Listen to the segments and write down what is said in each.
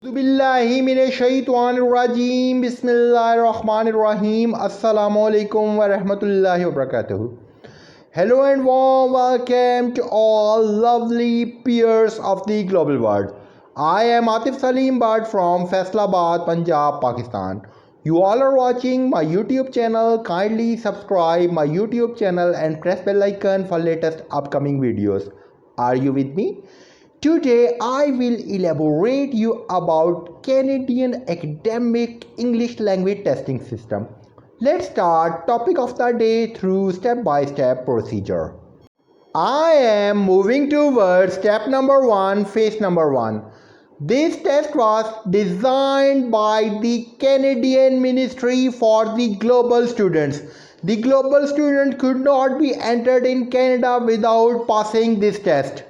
Bismillahirrahmanirrahim. Bismillahirrahmanirrahim. Assalamu alaikum wa rahmatullahi wa barakatuh. Hello and warm welcome to all lovely peers of the global world. I am Atif Saleem from Faisalabad, Punjab, Pakistan. You all are watching my YouTube channel. Kindly subscribe my YouTube channel and press bell icon for latest upcoming videos. Are you with me? Today I will elaborate you about Canadian academic English language testing system. Let's start topic of the day through step-by-step procedure. I am moving towards step number 1, phase number 1. This test was designed by the Canadian Ministry for the Global Students. The global student could not be entered in Canada without passing this test.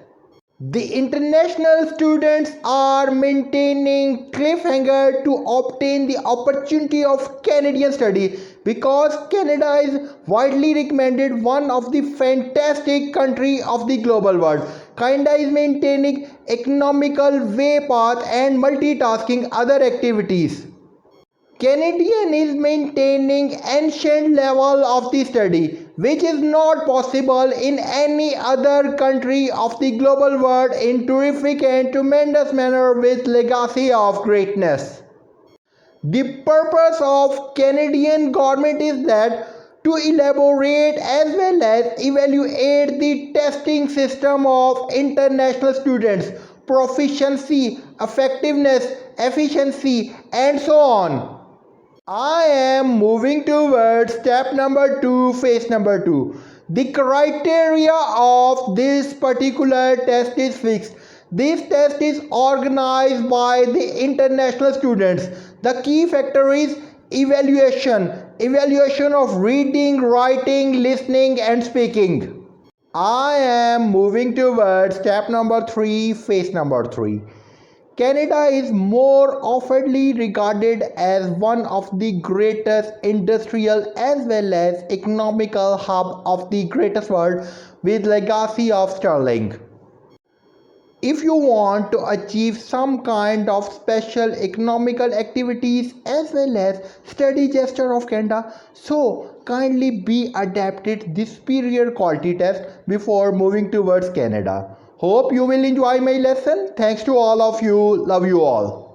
The international students are maintaining cliffhanger to obtain the opportunity of Canadian study because Canada is widely recommended one of the fantastic country of the global world. Canada is maintaining economical way path and multitasking other activities. Canadian is maintaining ancient level of the study, which is not possible in any other country of the global world in terrific and tremendous manner with legacy of greatness. The purpose of Canadian government is that to elaborate as well as evaluate the testing system of international students, proficiency, effectiveness, efficiency, and so on. I am moving towards step number 2, phase number 2. The criteria of this particular test is fixed. This test is organized by the international students. The key factor is evaluation. Evaluation of reading, writing, listening and speaking. I am moving towards step number 3, phase number 3. Canada is more oftenly regarded as one of the greatest industrial as well as economical hub of the greatest world with legacy of sterling. If you want to achieve some kind of special economical activities as well as study gesture of Canada, so kindly be adapted this superior quality test before moving towards Canada. Hope you will enjoy my lesson. Thanks to all of you. Love you all.